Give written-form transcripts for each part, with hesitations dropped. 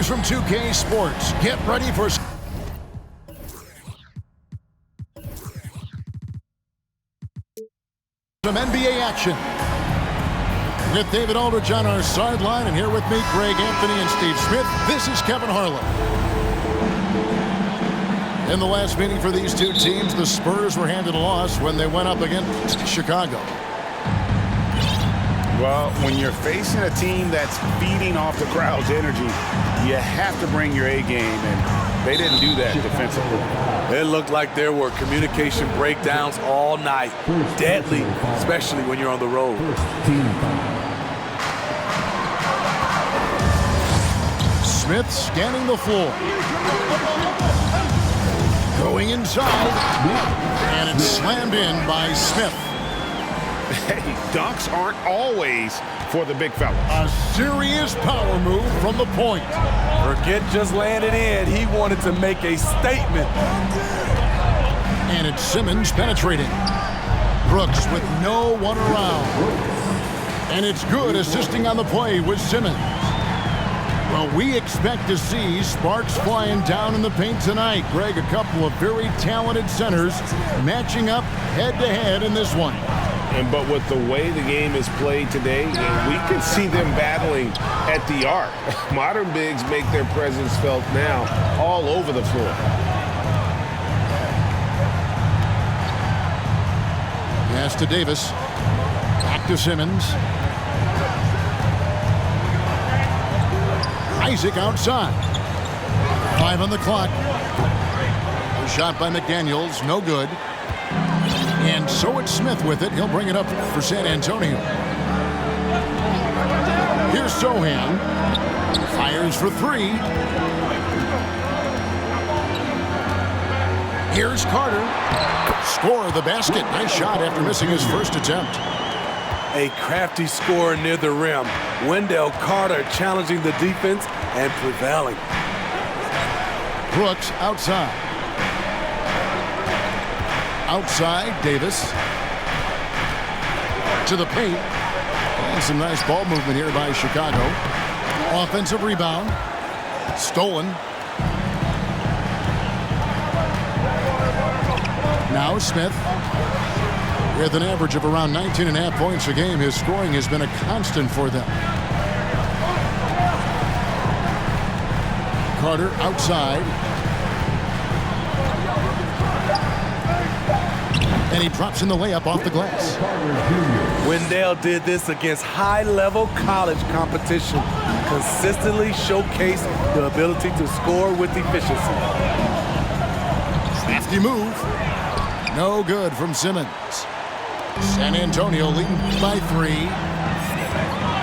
From 2K Sports. Get ready for some NBA action. With David Aldridge on our sideline, and here with me, Greg Anthony and Steve Smith, this is Kevin Harlan. In the last meeting for these two teams, the Spurs were handed a loss when they went up against Chicago. Well, when you're facing a team that's feeding off the crowd's energy, you have to bring your A game, and they didn't do that defensively. It looked like there were communication breakdowns all night. Deadly, especially when you're on the road. Smith scanning the floor. Going inside. And it's slammed in by Smith. Hey, dunks aren't always for the big fella. A serious power move from the point. Forget just laying it in. He wanted to make a statement. And it's Simmons penetrating. Brooks with no one around. And it's good assisting on the play with Simmons. Well, we expect to see sparks flying down in the paint tonight. Greg, a couple of very talented centers matching up head-to-head in this one. But with the way the game is played today, we can see them battling at the arc. Modern bigs make their presence felt now all over the floor. Pass to Davis. Back to Simmons. Isaac outside. 5 on the clock. A shot by McDaniels, no good. And so it's Smith with it. He'll bring it up for San Antonio. Here's Sohan. Fires for 3. Here's Carter. Score the basket. Nice shot after missing his first attempt. A crafty score near the rim. Wendell Carter challenging the defense and prevailing. Brooks outside. Outside, Davis. To the paint. And some nice ball movement here by Chicago. Offensive rebound. Stolen. Now Smith. With an average of around 19.5 points a game, his scoring has been a constant for them. Carter outside. And he drops in the layup off the glass. Wendell did this against high-level college competition. Consistently showcased the ability to score with efficiency. Crafty move. No good from Simmons. San Antonio leading by 3.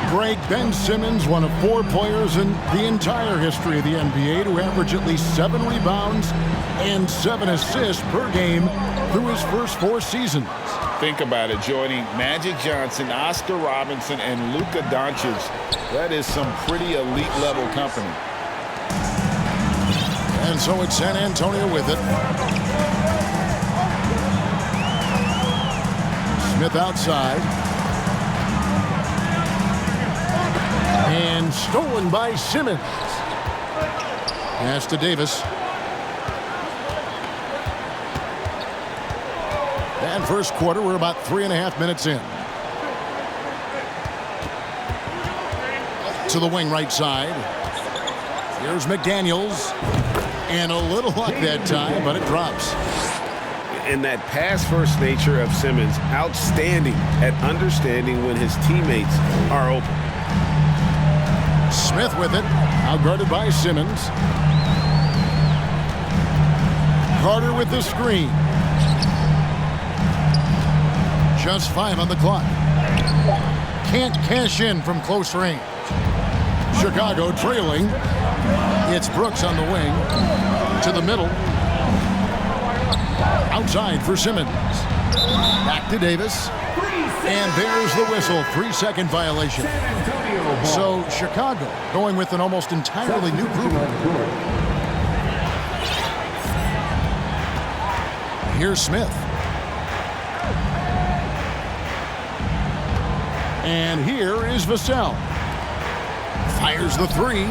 Greg, Ben Simmons, one of 4 players in the entire history of the NBA to average at least 7 rebounds and 7 assists per game through his first 4 seasons. Think about it, joining Magic Johnson, Oscar Robinson, and Luka Doncic. That is some pretty elite level company. And so it's San Antonio with it. Smith outside. And stolen by Simmons. Pass to Davis. And first quarter, we're about 3.5 minutes in. To the wing right side. Here's McDaniels. And a little luck that time, but it drops. And that pass-first nature of Simmons, outstanding at understanding when his teammates are open. Smith with it, outguarded by Simmons. Carter with the screen. Just 5 on the clock. Can't cash in from close range. Chicago trailing. It's Brooks on the wing. To the middle. Outside for Simmons. Back to Davis. And there's the whistle. 3-second violation. So Chicago going with an almost entirely new group. Here's Smith. And here is Vassell. Fires the 3.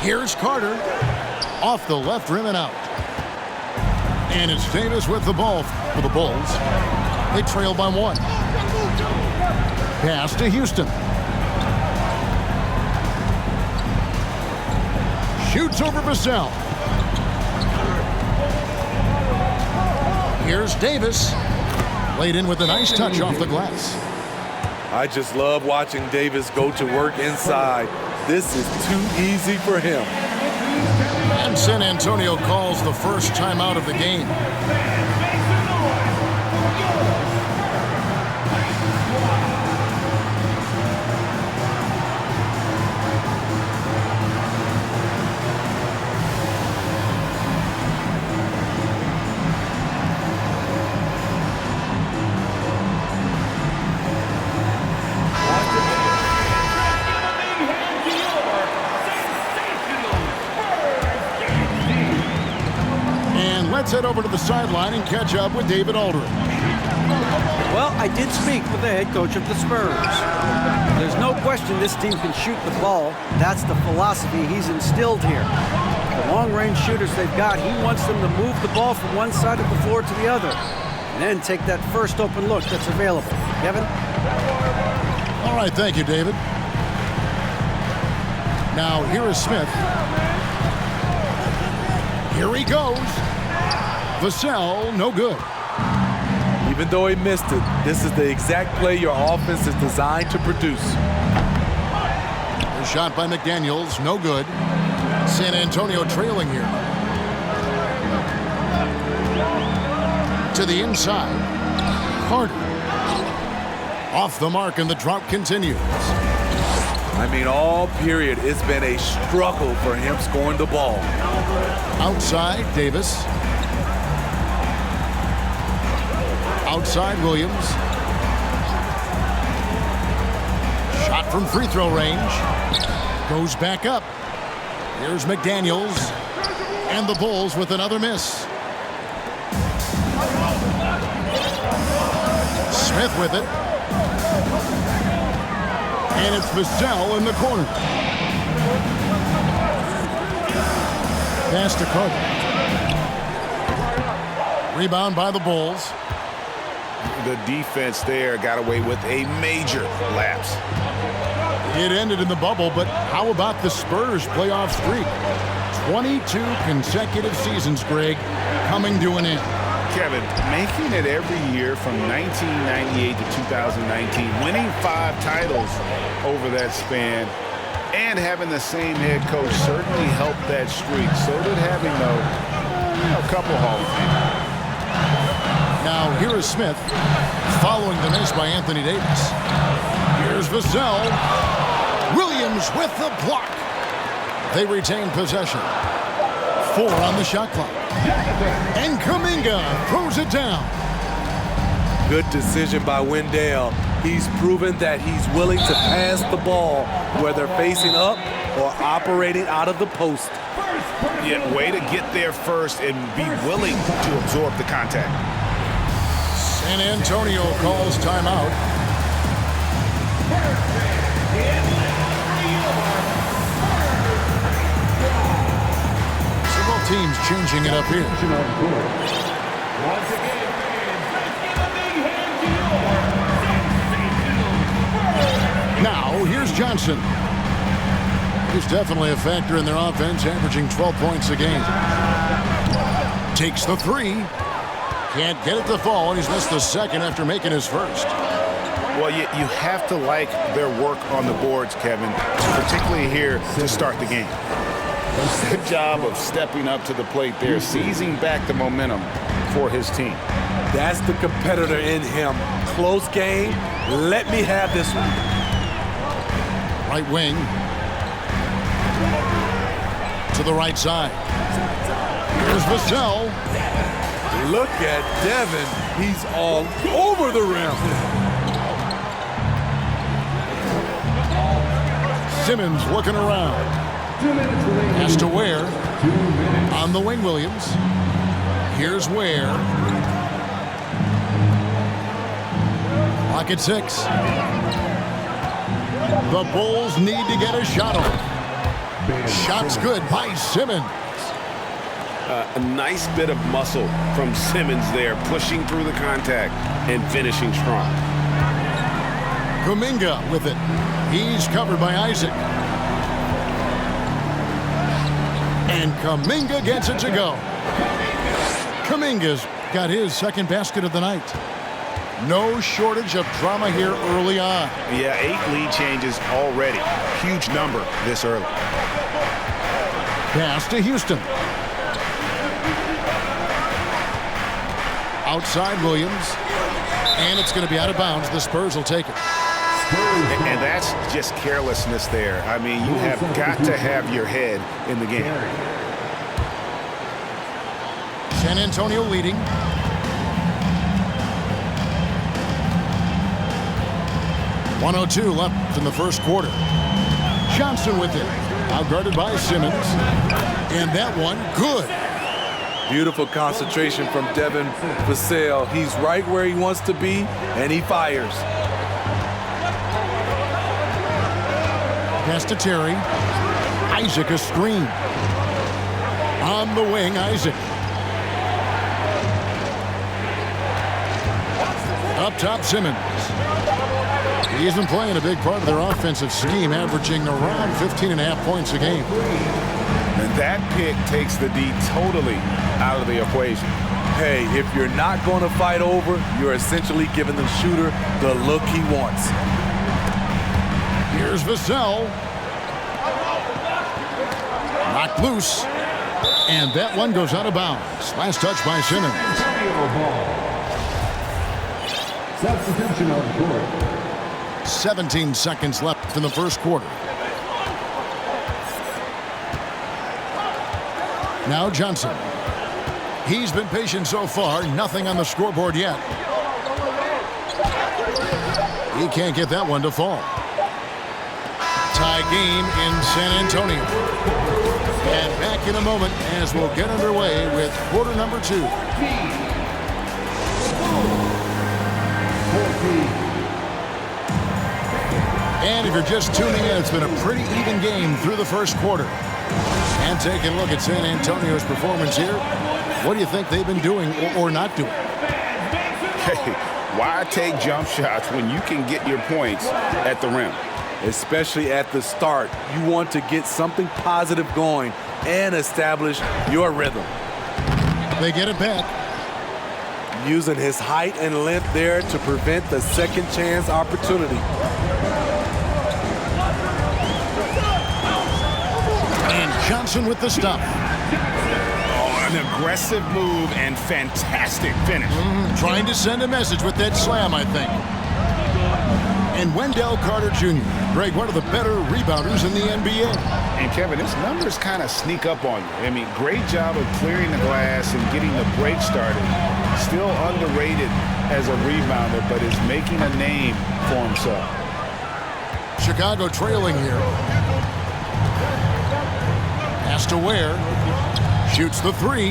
Here's Carter. Off the left rim and out. And it's Davis with the ball for the Bulls. They trail by 1. Pass to Houston. Shoots over Vassell. Here's Davis. Laid in with a nice touch off the glass. I just love watching Davis go to work inside. This is too easy for him. And San Antonio calls the first timeout of the game. Let's head over to the sideline and catch up with David Aldridge. Well, I did speak with the head coach of the Spurs. There's no question this team can shoot the ball. That's the philosophy he's instilled here. The long-range shooters they've got, he wants them to move the ball from one side of the floor to the other, and then take that first open look that's available. Kevin? All right, thank you, David. Now, here is Smith. Here he goes. Vassell, no good. Even though he missed it, this is the exact play your offense is designed to produce. The shot by McDaniels, no good. San Antonio trailing here. To the inside. Carter. Off the mark, and the drought continues. I mean, all period, it's been a struggle for him scoring the ball. Outside, Davis. Outside, Williams. Shot from free throw range. Goes back up. Here's McDaniels. And the Bulls with another miss. Smith with it. And it's Vassell in the corner. Pass to Carter. Rebound by the Bulls. The defense there got away with a major lapse. It ended in the bubble, but how about the Spurs playoff streak? 22 consecutive seasons, Greg, coming to an end. Kevin, making it every year from 1998 to 2019, winning 5 titles over that span, and having the same head coach certainly helped that streak. So did having, a couple Hall of Fame. Now, here is Smith, following the miss by Anthony Davis. Here's Vassell. Williams with the block. They retain possession. 4 on the shot clock. And Kuminga throws it down. Good decision by Wendell. He's proven that he's willing to pass the ball, whether facing up or operating out of the post. Yeah, way to get there first and be willing to absorb the contact. San Antonio calls timeout. Several teams changing it up here. Now, here's Johnson. He's definitely a factor in their offense, averaging 12 points a game. Takes the three. Can't get it to fall, and he's missed the second after making his first. Well, you have to like their work on the boards, Kevin, particularly here to start the game. Good job of stepping up to the plate there, seizing back the momentum for his team. That's the competitor in him. Close game. Let me have this one. Right wing. To the right side. Here's Vassell. Look at Devin. He's all over the rim. Simmons looking around. Has to Ware. On the wing, Williams. Here's Ware. Clock at 6. The Bulls need to get a shot off. Shot's good by Simmons. A nice bit of muscle from Simmons there, pushing through the contact and finishing strong. Kuminga with it. He's covered by Isaac. And Kuminga gets it to go. Kuminga's got his second basket of the night. No shortage of drama here early on. Yeah, 8 lead changes already. Huge number this early. Pass to Houston. Outside Williams. And it's going to be out of bounds. The Spurs will take it. And that's just carelessness there. I mean, you have got to have your head in the game. San Antonio leading. .102 left in the first quarter. Johnson with it. Outguarded by Simmons. And that one, good. Beautiful concentration from Devin Vassell. He's right where he wants to be, and he fires. Pass to Terry. Isaac a screen. On the wing, Isaac. Up top, Simmons. He's been playing a big part of their offensive scheme, averaging around 15.5 points a game. And that pick takes the D totally out of the equation. Hey, if you're not going to fight over, you're essentially giving the shooter the look he wants. Here's Vassell. Knocked loose. And that one goes out of bounds. Last touch by Simmons. Substitution on the court. 17 seconds left in the first quarter. Now Johnson. He's been patient so far. Nothing on the scoreboard yet. He can't get that one to fall. Tie game in San Antonio. And back in a moment as we'll get underway with quarter number 2. And if you're just tuning in, it's been a pretty even game through the first quarter. And taking a look at San Antonio's performance here, what do you think they've been doing or not doing? Hey, why take jump shots when you can get your points at the rim? Especially at the start. You want to get something positive going and establish your rhythm. They get it back. Using his height and length there to prevent the second chance opportunity. And Johnson with the stop. Oh, an aggressive move and fantastic finish. Trying to send a message with that slam, I think. And Wendell Carter Jr., Greg, one of the better rebounders in the NBA. And Kevin, his numbers kind of sneak up on you. I mean, great job of clearing the glass and getting the break started. Still underrated as a rebounder, but is making a name for himself. Chicago trailing here. Pass to Ware. Shoots the 3.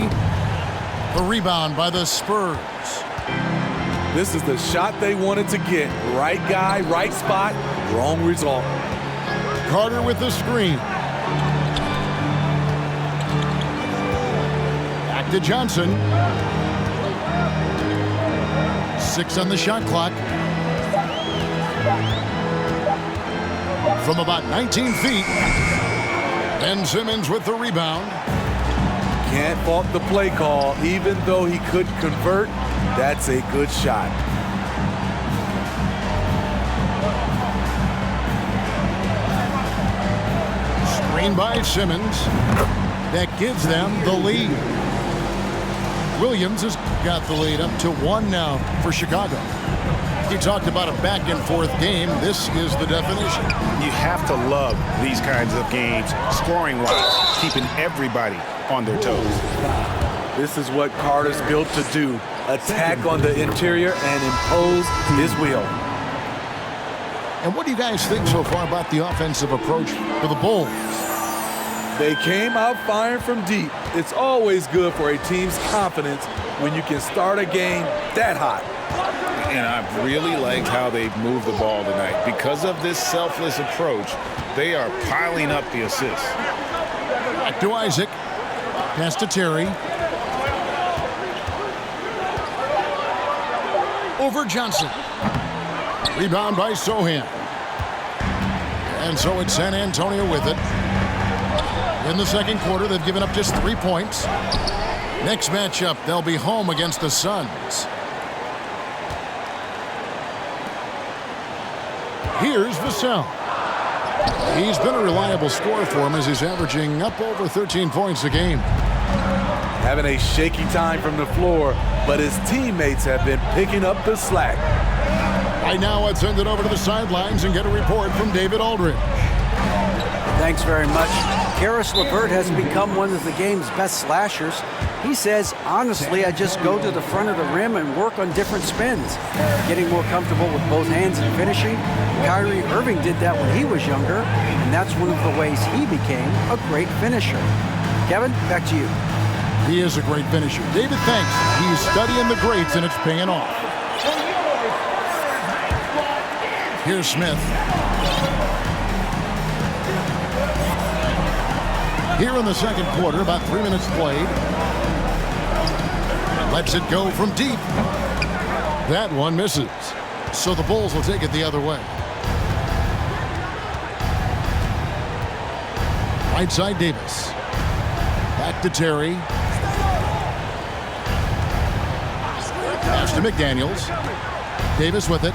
The rebound by the Spurs. This is the shot they wanted to get. Right guy, right spot, wrong result. Carter with the screen. Back to Johnson. 6 on the shot clock. From about 19 feet. Ben Simmons with the rebound. Can't fault the play call. Even though he couldn't convert, that's a good shot. Screen by Simmons. That gives them the lead. Williams has got the lead up to 1 now for Chicago. You talked about a back-and-forth game. This is the definition. You have to love these kinds of games, scoring-wise, keeping everybody on their toes. This is what Carter's built to do. Attack on the interior and impose his will. And what do you guys think so far about the offensive approach for the Bulls? They came out firing from deep. It's always good for a team's confidence when you can start a game that hot. And I've really liked how they've moved the ball tonight. Because of this selfless approach, they are piling up the assists. Back to Isaac. Pass to Terry. Over Johnson. Rebound by Sohan. And so it's San Antonio with it. In the second quarter, they've given up just 3 points. Next matchup, they'll be home against the Suns. Here's Vassell. He's been a reliable scorer for him as he's averaging up over 13 points a game. Having a shaky time from the floor, but his teammates have been picking up the slack. Right now, let's send it over to the sidelines and get a report from David Aldridge. Thanks very much. Karis LeVert has become one of the game's best slashers. He says, honestly, I just go to the front of the rim and work on different spins. Getting more comfortable with both hands and finishing. Kyrie Irving did that when he was younger, and that's one of the ways he became a great finisher. Kevin, back to you. He is a great finisher. David thinks he's studying the greats, and it's paying off. Here's Smith. Here in the second quarter, about 3 minutes played. Lets it go from deep. That one misses. So the Bulls will take it the other way. Right side Davis. Back to Terry. Pass to McDaniels. Davis with it.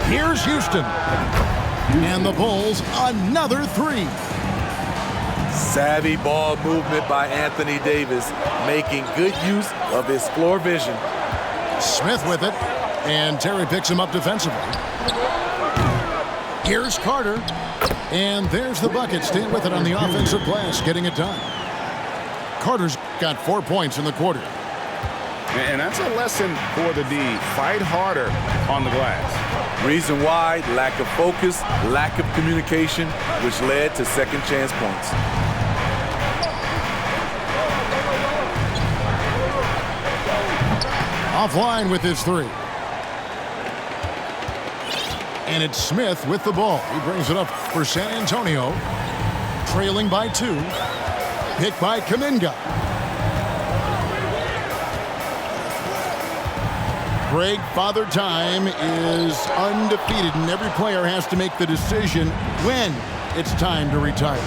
Here's Houston. And the Bulls, another 3. Savvy ball movement by Anthony Davis, making good use of his floor vision. Smith with it, and Terry picks him up defensively. Here's Carter, and there's the bucket. Staying with it on the offensive glass, getting it done. Carter's got 4 points in the quarter. And that's a lesson for the D. Fight harder on the glass. Reason why, lack of focus, lack of communication, which led to second chance points. Offline with his 3. And it's Smith with the ball. He brings it up for San Antonio. Trailing by 2. Picked by Kuminga. Greg, Father Time is undefeated, and every player has to make the decision when it's time to retire.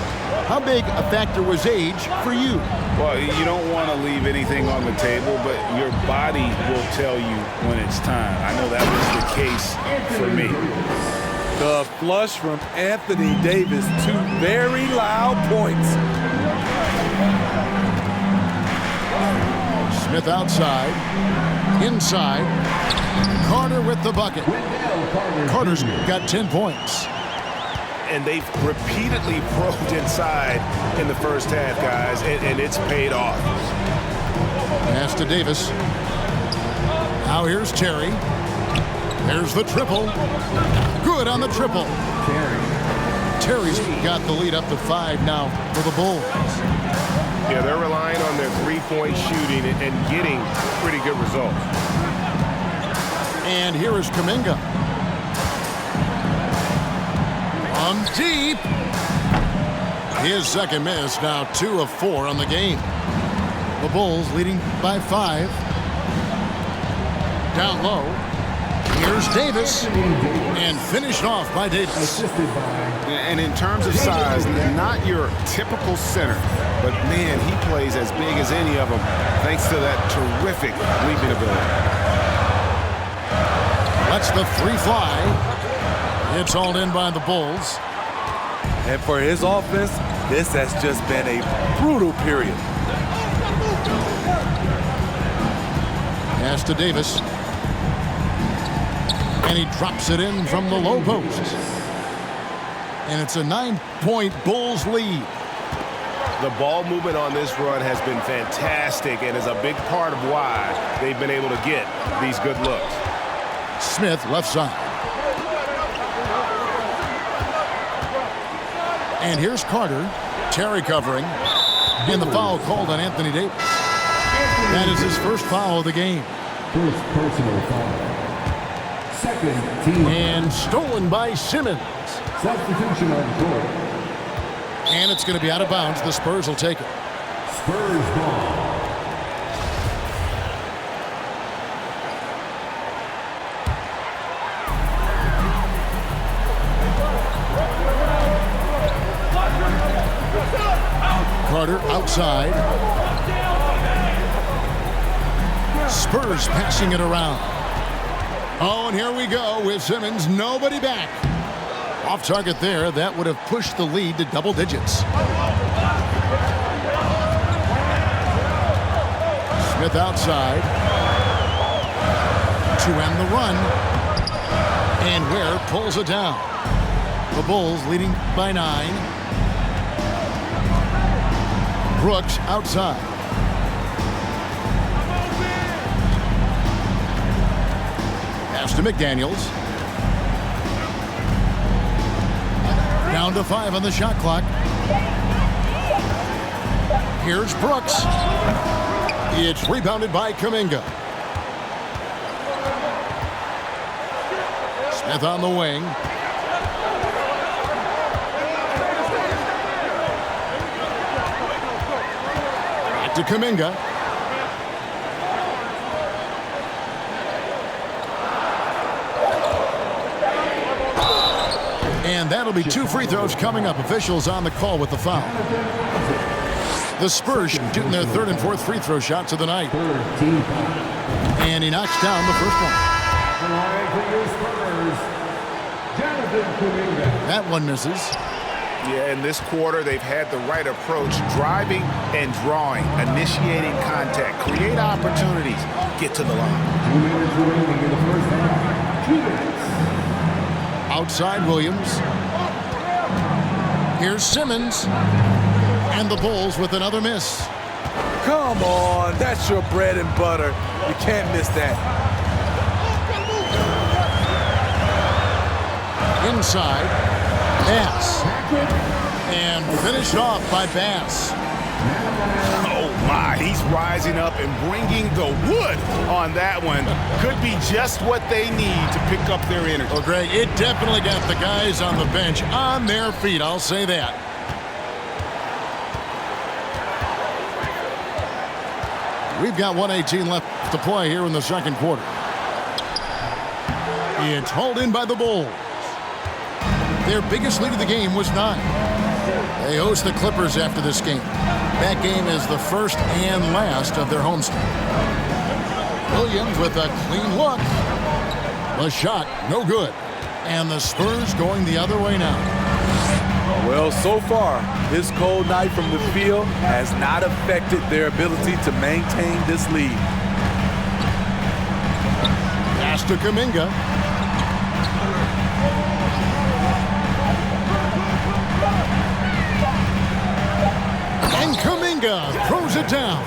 How big a factor was age for you? Well, you don't want to leave anything on the table, but your body will tell you when it's time. I know that was the case for me. The flush from Anthony Davis, 2 very loud points. Smith outside, inside. Carter with the bucket. Carter's got 10 points. And they've repeatedly probed inside in the first half, guys, and it's paid off. Pass to Davis. Now here's Terry. There's the triple. Good on the triple. Terry's got the lead up to 5 now for the Bulls. Yeah, they're relying on their three-point shooting and getting pretty good results. And here is Kuminga. From deep. His second miss, now 2 of 4 on the game. The Bulls leading by 5. Down low. Here's Davis, and finished off by Davis. Assisted by And in terms of size, not your typical center, but man, he plays as big as any of them thanks to that terrific leaping ability. Lets the three fly. It's hauled in by the Bulls. And for his offense, this has just been a brutal period. Pass to Davis. And he drops it in from the low post. And it's a 9-point Bulls lead. The ball movement on this run has been fantastic and is a big part of why they've been able to get these good looks. Smith left side. And here's Carter. Terry covering. And the foul called on Anthony Davis. That is his first foul of the game. first personal foul. Second team. And stolen by Simmons. Substitution on court. And it's going to be out of bounds. The Spurs will take it. Spurs ball. Carter outside. Spurs passing it around. Oh, and here we go with Simmons. Nobody back. Off target there. That would have pushed the lead to double digits. Smith outside. To end the run. And Ware pulls it down. The Bulls leading by 9. Brooks outside. Pass to McDaniels. Down to 5 on the shot clock. Here's Brooks. It's rebounded by Kuminga. Smith on the wing. Back to Kuminga. And that'll be 2 free throws coming up. Officials on the call with the foul. The Spurs shooting their 3rd and 4th free throw shots of the night. And he knocks down the first one. That one misses. Yeah, in this quarter, they've had the right approach, driving and drawing, initiating contact, create opportunities, get to the line. 2 minutes remaining in the first half. 2 minutes. Outside Williams. Here's Simmons. And the Bulls with another miss. Come on, that's your bread and butter. You can't miss that. Inside. Bass. And finished off by Bass. Oh my, he's rising up and bringing the wood on that one. Could be just what they need to pick up their energy. Well, Greg, it definitely got the guys on the bench on their feet. I'll say that. We've got 1:18 left to play here in the second quarter. It's hauled in by the Bulls. Their biggest lead of the game was 9. They host the Clippers after this game. That game is the first and last of their homestand. Williams with a clean look. The shot, no good. And the Spurs going the other way now. Well, so far, this cold night from the field has not affected their ability to maintain this lead. Pass to Kuminga. And Kuminga throws it down.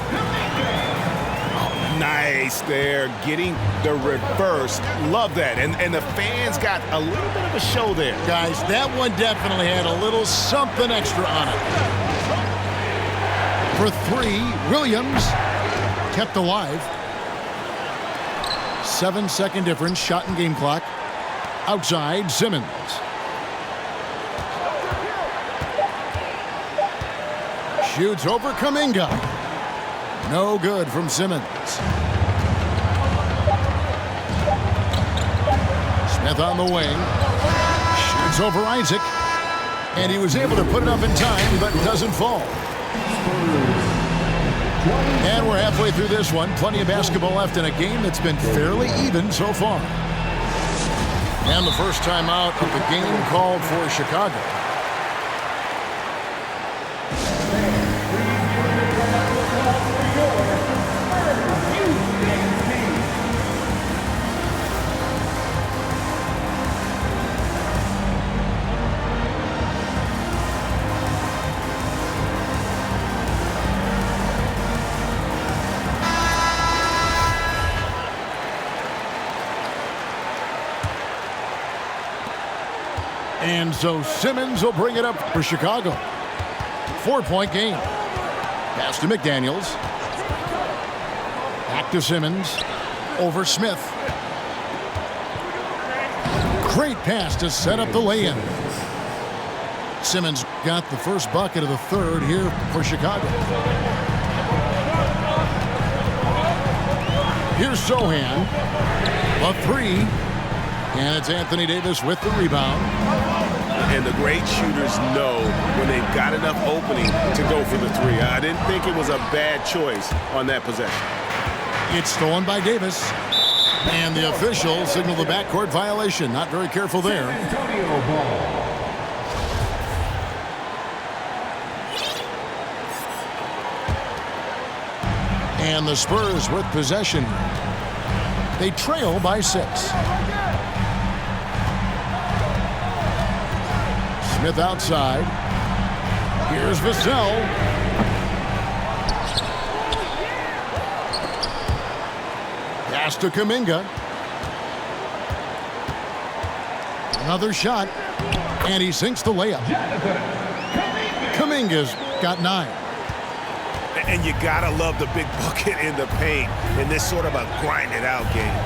Nice there, getting the reverse. Love that. And the fans got a little bit of a show there. Guys, that one definitely had a little something extra on it. For 3, Williams kept alive. 7-second difference, shot and game clock. Outside, Simmons. Shoots over Kuminga. No good from Simmons. Smith on the wing. Shoots over Isaac. And he was able to put it up in time, but doesn't fall. And we're halfway through this one. Plenty of basketball left in a game that's been fairly even so far. And the first timeout of the game called for Chicago. And so Simmons will bring it up for Chicago. 4-point game. Pass to McDaniels. Back to Simmons. Over Smith. Great pass to set up the lay-in. Simmons got the first bucket of the third here for Chicago. Here's Sohan. A three. And it's Anthony Davis with the rebound. And the great shooters know when they've got enough opening to go for the three. I didn't think it was a bad choice on that possession. It's stolen by Davis. And the official signaled the backcourt violation. Not very careful there. And the Spurs with possession. They trail by 6. Smith outside. Here's Vassell. Pass to Kuminga. Another shot. And he sinks the layup. Kuminga's got 9. And you gotta love the big bucket in the paint in this sort of a grind-it-out game.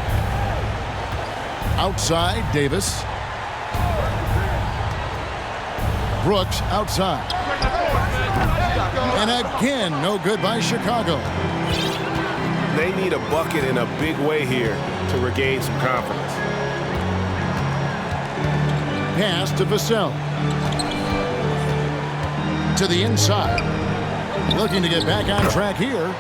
Outside, Davis. Brooks outside. And again, no good by Chicago. They need a bucket in a big way here to regain some confidence. Pass to Vassell. To the inside. Looking to get back on track here.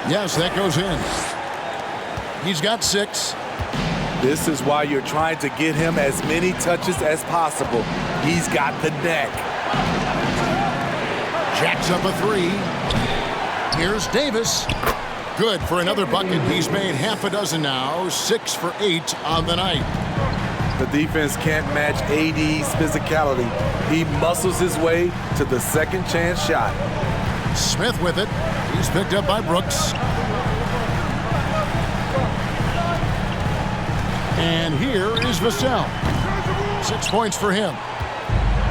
Yes, that goes in. He's got 6. This is why you're trying to get him as many touches as possible. He's got the neck. Jacks up a 3. Here's Davis. Good for another bucket. He's made half a dozen now. 6 for 8 on the night. The defense can't match AD's physicality. He muscles his way to the second chance shot. Smith with it. He's picked up by Brooks. And here is Vassell. 6 points for him.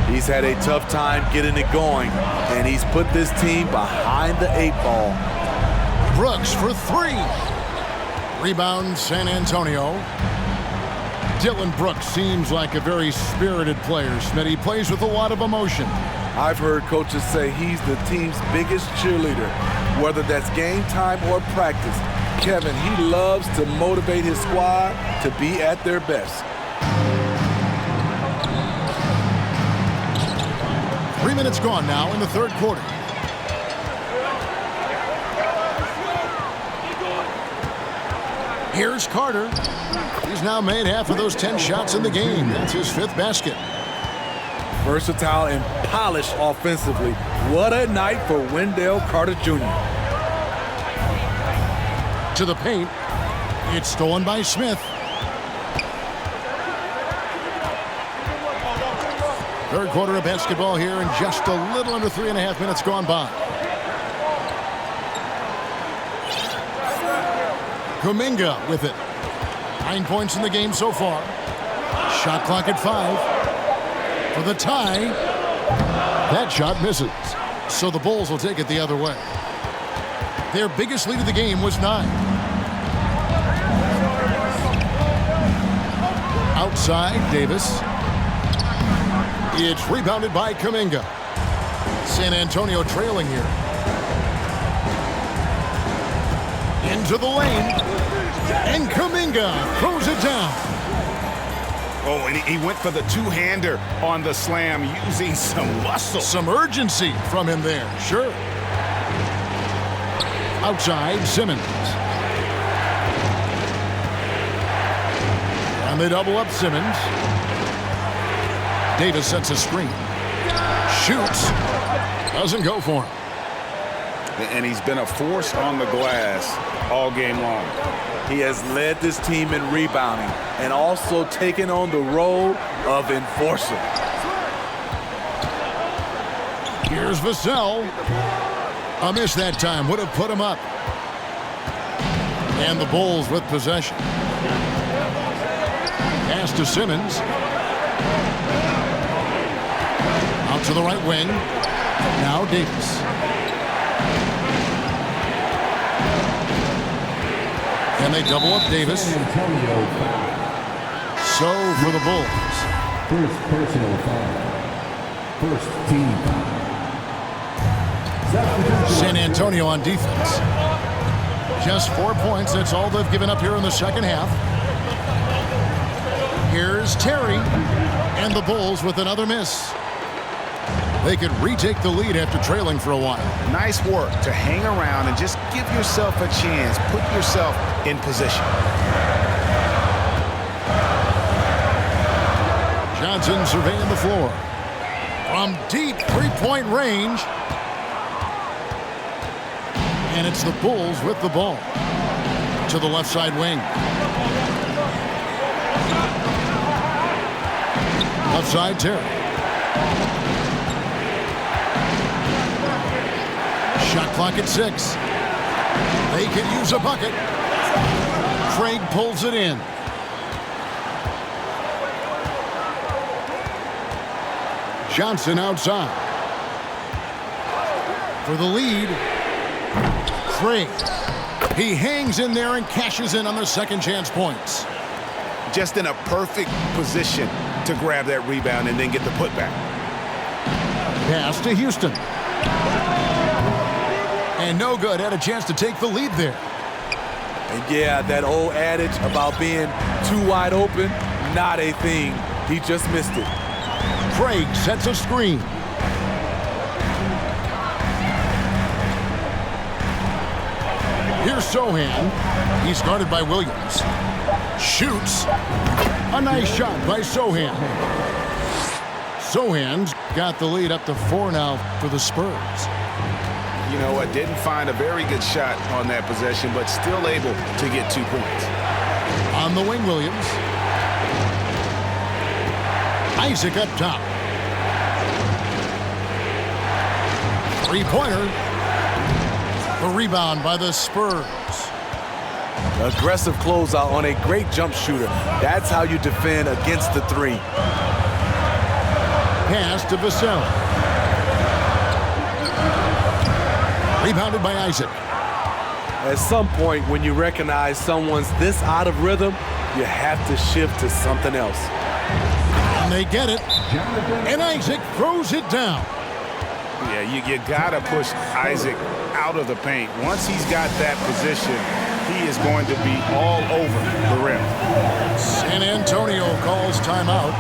He's had a tough time getting it going, and he's put this team behind the 8 ball. Brooks for 3. Rebound, San Antonio. Dylan Brooks seems like a very spirited player, Smitty. He plays with a lot of emotion. I've heard coaches say he's the team's biggest cheerleader, whether that's game time or practice. Kevin, he loves to motivate his squad to be at their best. 3 minutes gone now in the third quarter. Here's Carter. He's now made half of those 10 shots in the game. That's his 5th basket. Versatile and polished offensively. What a night for Wendell Carter Jr. To the paint. It's stolen by Smith. Third quarter of basketball here, and just a little under 3.5 minutes gone by. Kuminga with it. 9 points in the game so far. Shot clock at 5. For the tie. That shot misses. So the Bulls will take it the other way. Their biggest lead of the game was 9. Outside, Davis. It's rebounded by Kuminga. San Antonio trailing here. Into the lane. And Kuminga throws it down. Oh, and he went for the two-hander on the slam using some muscle. Some urgency from him there, sure. Outside, Simmons. And they double up Simmons. Davis sets a screen. Shoots. Doesn't go for him. And he's been a force on the glass all game long. He has led this team in rebounding and also taken on the role of enforcer. Here's Vassell. A miss that time. Would have put him up. And the Bulls with possession. Pass to Simmons. Out to the right wing. Now Davis. And they double up Davis. So for the Bulls. First personal foul. First team foul. San Antonio on defense. Just 4 points. That's all they've given up here in the second half. Here's Terry. And the Bulls with another miss. They could retake the lead after trailing for a while. Nice work to hang around and just give yourself a chance. Put yourself in position. Johnson surveying the floor. From deep three-point range. And it's the Bulls with the ball. To the left side wing. Left side, Terry. Shot clock at 6. They can use a bucket. Craig pulls it in. Johnson outside. For the lead. Craig. He hangs in there and cashes in on the second chance points. Just in a perfect position to grab that rebound and then get the putback. Pass to Houston. And no good. Had a chance to take the lead there. And yeah, that old adage about being too wide open, not a thing. He just missed it. Craig sets a screen. Here's Sohan. He's guarded by Williams. Shoots. A nice shot by Sohan. Sohan's got the lead up to 4 now for the Spurs. You know what? Didn't find a very good shot on that possession, but still able to get 2 points. On the wing, Williams. Isaac up top. Three-pointer. The rebound by the Spurs. Aggressive closeout on a great jump shooter. That's how you defend against the three. Pass to Vassell. Rebounded by Isaac. At some point, when you recognize someone's this out of rhythm, you have to shift to something else. And they get it. And Isaac throws it down. Yeah, you got to push Isaac out of the paint. Once he's got that position, he is going to be all over the rim. San Antonio calls timeout.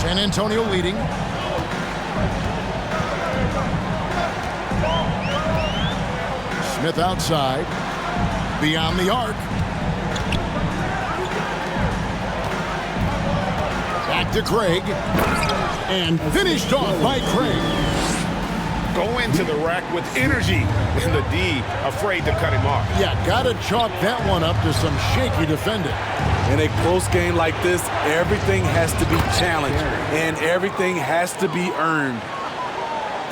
San Antonio leading. Smith outside. Beyond the arc. Back to Craig. And finished off by Craig. Go into the rack with energy. And the D afraid to cut him off. Yeah, gotta chalk that one up to some shaky defending. In a close game like this, everything has to be challenged and everything has to be earned.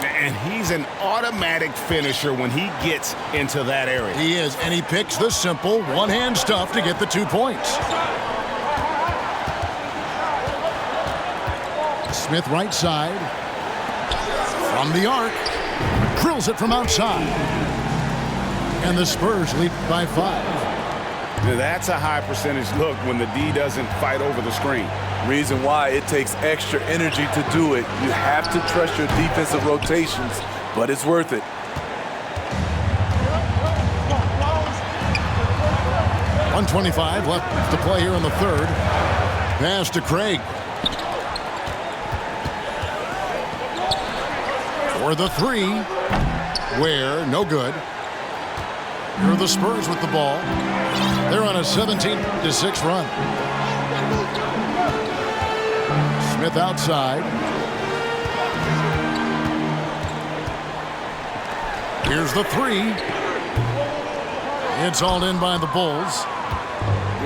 And he's an automatic finisher when he gets into that area. He is, and he picks the simple one-hand stuff to get the 2 points. Smith right side. From the arc. Drills it from outside. And the Spurs lead by 5. Now that's a high percentage look when the D doesn't fight over the screen. Reason why it takes extra energy to do it. You have to trust your defensive rotations, but it's worth it. 1:25 left to play here in the third. Pass to Craig. For the three. Where, no good. Here are the Spurs with the ball. They're on a 17-6 run. Smith outside. Here's the three. It's hauled in by the Bulls.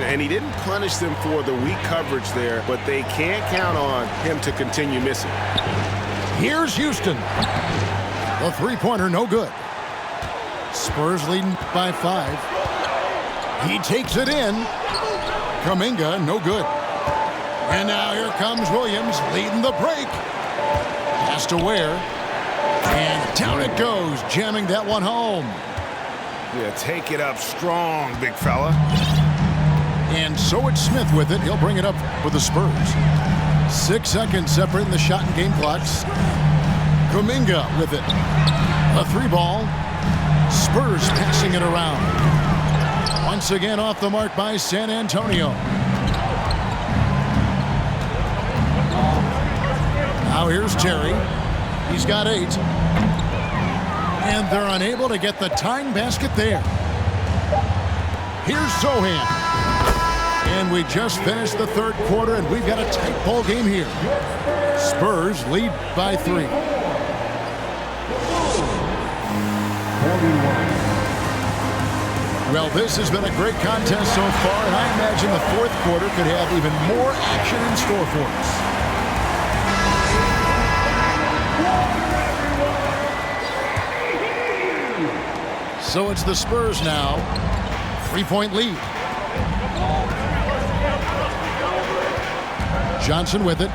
And he didn't punish them for the weak coverage there, but they can't count on him to continue missing. Here's Houston. The three-pointer, no good. Spurs leading by 5. He takes it in. Kuminga, no good. And now here comes Williams leading the break. Pass to Ware. And down it goes, jamming that one home. Yeah, take it up strong, big fella. And so it's Smith with it. He'll bring it up for the Spurs. 6 seconds separating the shot and game clocks. Kuminga with it. A three ball. Spurs passing it around. Once again off the mark by San Antonio. Now here's Terry. He's got 8. And they're unable to get the tying basket there. Here's Zohan. And we just finished the third quarter, and we've got a tight ball game here. Spurs lead by 3. Well, this has been a great contest so far, and I imagine the fourth quarter could have even more action in store for us. So it's the Spurs now. 3-point lead. Johnson with it.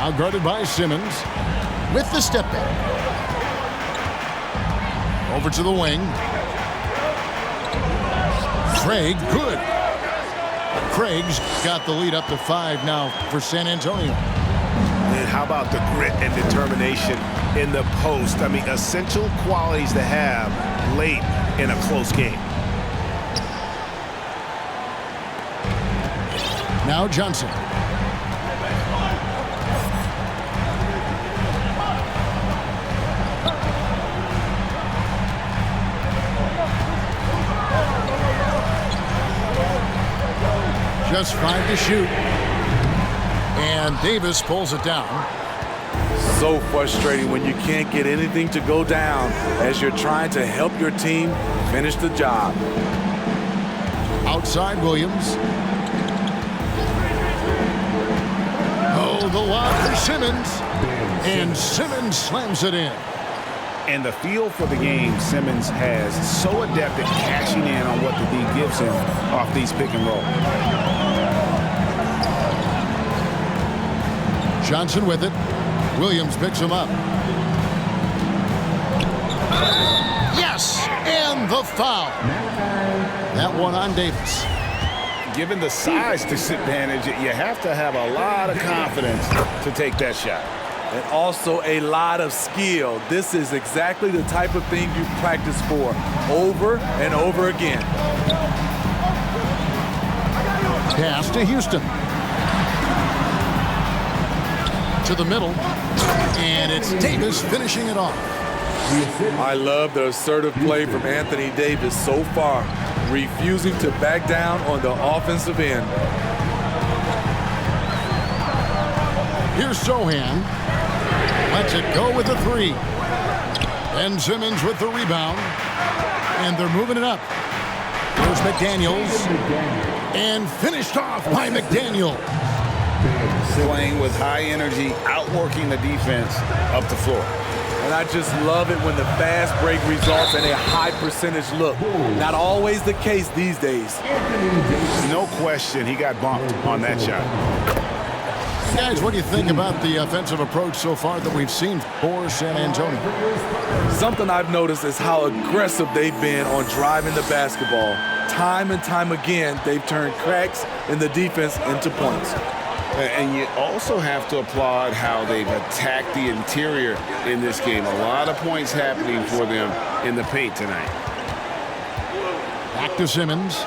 Outguarded by Simmons. With the step back. Over to the wing. Craig, good. Craig's got the lead up to 5 now for San Antonio. And how about the grit and determination in the post? I mean, essential qualities to have late in a close game. Now Johnson. Just 5 to shoot. And Davis pulls it down. So frustrating when you can't get anything to go down as you're trying to help your team finish the job. Outside Williams. Oh, the lob for Simmons. And Simmons slams it in. And the feel for the game Simmons has, so adept at cashing in on what the D gives him off these pick and roll. Johnson with it. Williams picks him up. Yes! And the foul. That one on Davis. Given the size disadvantage, you have to have a lot of confidence to take that shot. And also a lot of skill. This is exactly the type of thing you practice for over and over again. Pass to Houston. To the middle. And it's Davis finishing it off. I love the assertive play from Anthony Davis so far, refusing to back down on the offensive end. Here's Zohan. Lets it go with the 3. Ben Simmons with the rebound. And they're moving it up. Here's McDaniels. And finished off by McDaniel. Playing with high energy, outworking the defense up the floor. And I just love it when the fast break results in a high percentage look. Not always the case these days. No question he got bumped on that shot. Guys, what do you think about the offensive approach so far that we've seen for San Antonio? Something I've noticed is how aggressive they've been on driving the basketball. Time and time again, they've turned cracks in the defense into points. And you also have to applaud how they've attacked the interior in this game. A lot of points happening for them in the paint tonight. Back to Simmons.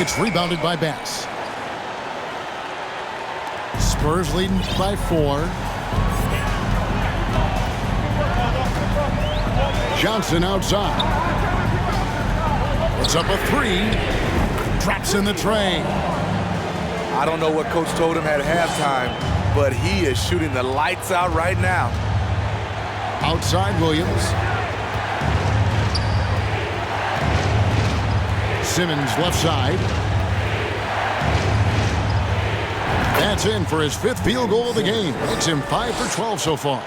It's rebounded by Bass. Spurs leading by 4. Johnson outside. It's up a 3. Drops in the tray. I don't know what Coach told him at halftime, but he is shooting the lights out right now. Outside Williams. Simmons left side. That's in for his 5th field goal of the game. Makes him 5 for 12 so far.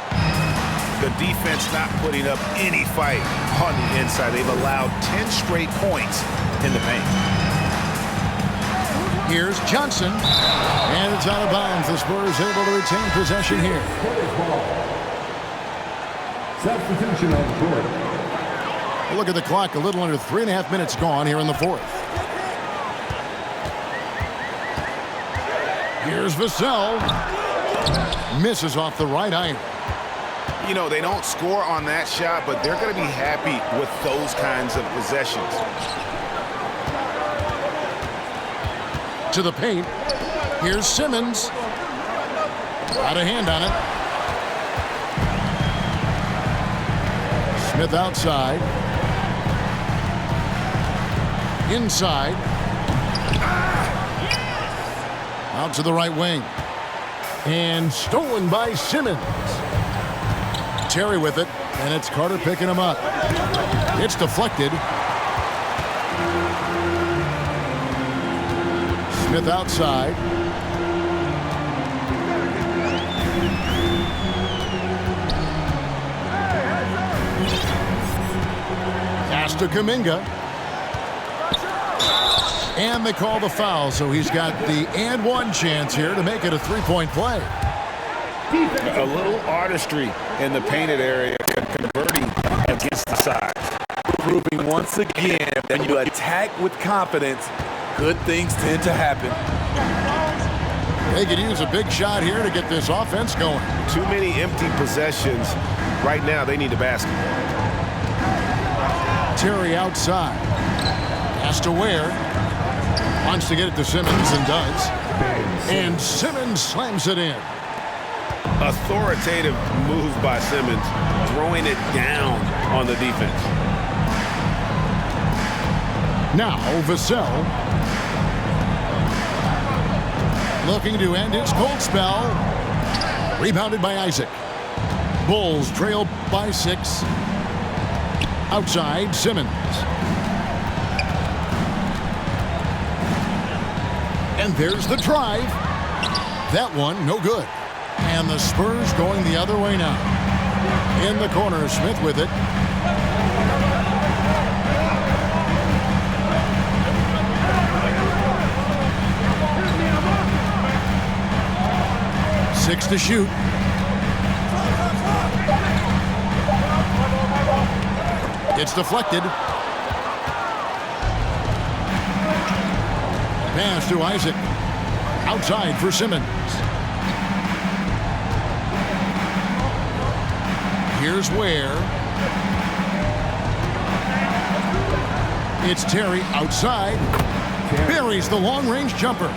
The defense not putting up any fight on the inside. They've allowed 10 straight points in the paint. Here's Johnson. And it's out of bounds. The Spurs able to retain possession here. Substitution on the court. Look at the clock. A little under 3.5 minutes gone here in the 4th. Here's Vassell. Misses off the right iron. You know, they don't score on that shot, but they're going to be happy with those kinds of possessions. To the paint. Here's Simmons. Got a hand on it. Smith outside. Inside. Out to the right wing. And stolen by Simmons. Terry with it, and it's Carter picking him up. It's deflected. Smith outside. Pass to Kuminga. And they call the foul, so he's got the and one chance here to make it a 3-point play. A little artistry in the painted area, converting against the size. Proving once again, when you attack with confidence, good things tend to happen. They could use a big shot here to get this offense going. Too many empty possessions. Right now, they need a basket. Terry outside. Has to Ware. Wants to get it to Simmons and does. And Simmons slams it in. Authoritative move by Simmons, throwing it down on the defense. Now Vassell. Looking to end its cold spell. Rebounded by Isaac. Bulls trail by 6. Outside Simmons. And there's the drive. That one no good. And the Spurs going the other way now. In the corner, Smith with it. Six to shoot. It's deflected. Pass to Isaac. Outside for Simmons. Here's Ware. It's Terry outside. Buries the long-range jumper.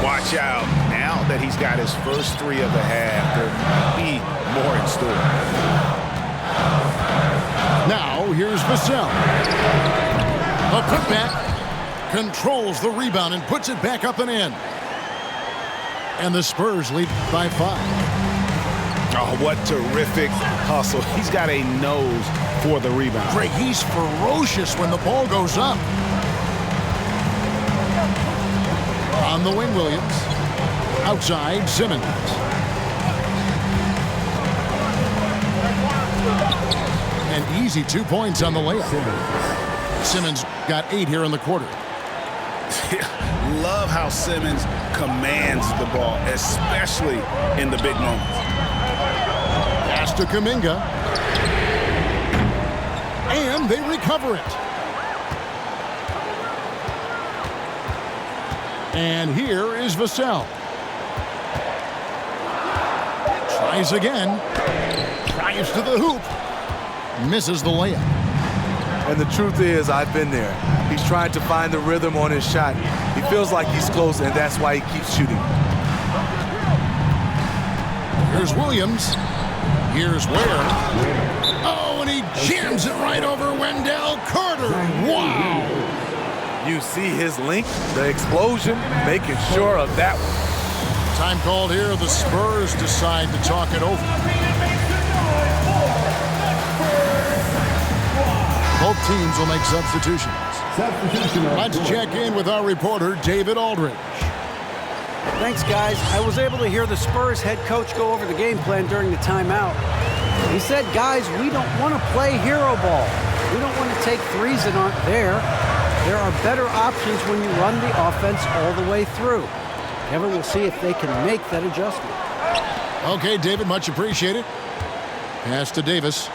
Watch out. Now that he's got his first 3 of the half, there'll be more in store. Now here's Vassell. A putback. Controls the rebound and puts it back up and in. And the Spurs lead by 5. Oh, what terrific hustle. He's got a nose for the rebound. Greg, he's ferocious when the ball goes up. On the wing, Williams. Outside, Simmons. An easy 2 points on the layup. Simmons got 8 here in the quarter. Love how Simmons commands the ball, especially in the big moments. Pass to Kuminga. and they recover it. And here is Vassell. Tries again. Drives to the hoop. Misses the layup. And the truth is, I've been there. He's trying to find the rhythm on his shot. He feels like he's close, and that's why he keeps shooting. Here's Williams. Here's Ware. Oh, and he jams it right over Wendell Carter. Wow. You see his link, the explosion, making sure of that one. Time called here. The Spurs decide to talk it over. Both teams will make substitutions. Let's check in with our reporter, David Aldridge. Thanks, guys. I was able to hear the Spurs head coach go over the game plan during the timeout. He said, guys, we don't want to play hero ball. We don't want to take threes that aren't there. There are better options when you run the offense all the way through. Kevin will see if they can make that adjustment. Okay, David, much appreciated. Pass to Davis.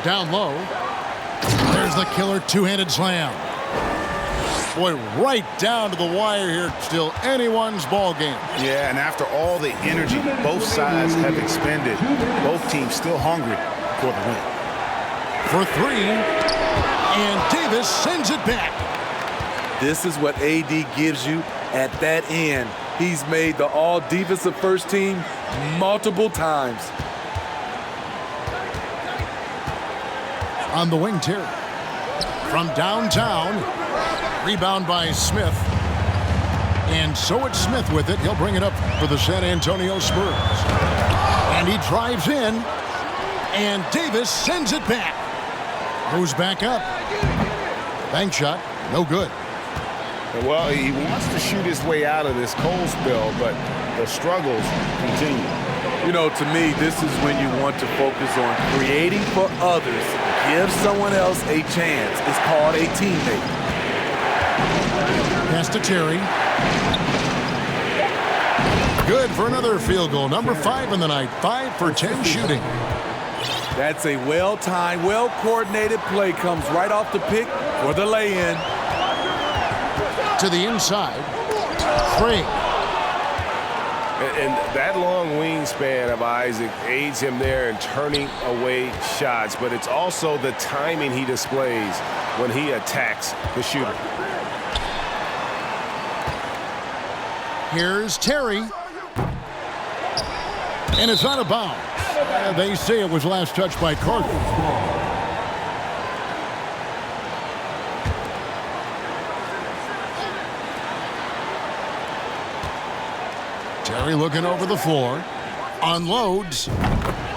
Down low. There's the killer two-handed slam. Boy, right down to the wire here. Still anyone's ball game. Yeah, and after all the energy both sides have expended, both teams still hungry for the win. For three, and Davis sends it back. This is what AD gives you at that end. He's made the all-defensive first team multiple times. On the wing, Terry. From downtown, rebound by Smith. And so it's Smith with it. He'll bring it up for the San Antonio Spurs. And he drives in, and Davis sends it back. Goes back up. Bank shot, no good. Well, he wants to shoot his way out of this cold spell, but the struggles continue. You know, to me, this is when you want to focus on creating for others. Give someone else a chance. It's called a teammate. Pass to Terry. Good for another field goal. Number 5 in the night. 5 for 10 shooting. That's a well-timed, well-coordinated play. Comes right off the pick for the lay-in. To the inside. Craig. And that long wingspan of Isaac aids him there in turning away shots, but it's also the timing he displays when he attacks the shooter. Here's Terry. And it's out of bounds. They say it was last touched by Carter. Terry looking over the floor. Unloads.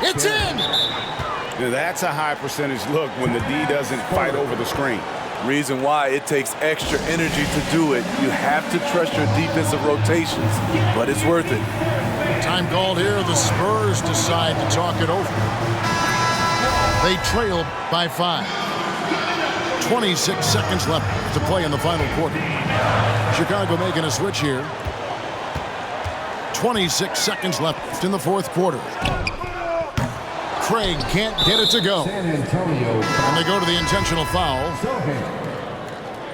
It's in! Now, that's a high percentage look when the D doesn't fight over the screen. Reason why it takes extra energy to do it. You have to trust your defensive rotations, but it's worth it. Time called here. The Spurs decide to talk it over. They trail by 5. 26 seconds left to play in the final quarter. Chicago making a switch here. 26 seconds left in the fourth quarter. Craig can't get it to go. San Antonio. And they go to the intentional foul.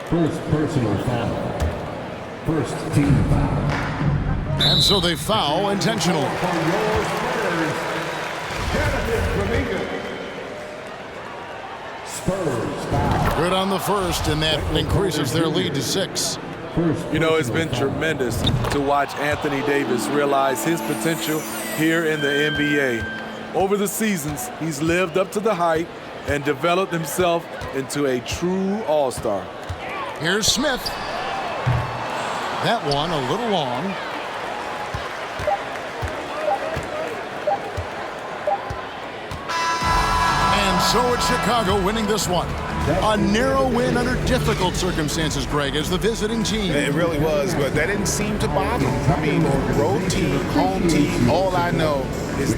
First personal foul. First team foul. And so they foul intentionally. Spurs foul. Good on the first, and that increases their lead to 6. You know, it's been tremendous to watch Anthony Davis realize his potential here in the NBA. Over the seasons, he's lived up to the hype and developed himself into a true all-star. Here's Smith. That one a little long. And so it's Chicago winning this one. A narrow win under difficult circumstances, Greg, as the visiting team. It really was, but that didn't seem to bother him. I mean, road team, home team, all I know is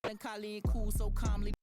Melancholy and cool so calmly.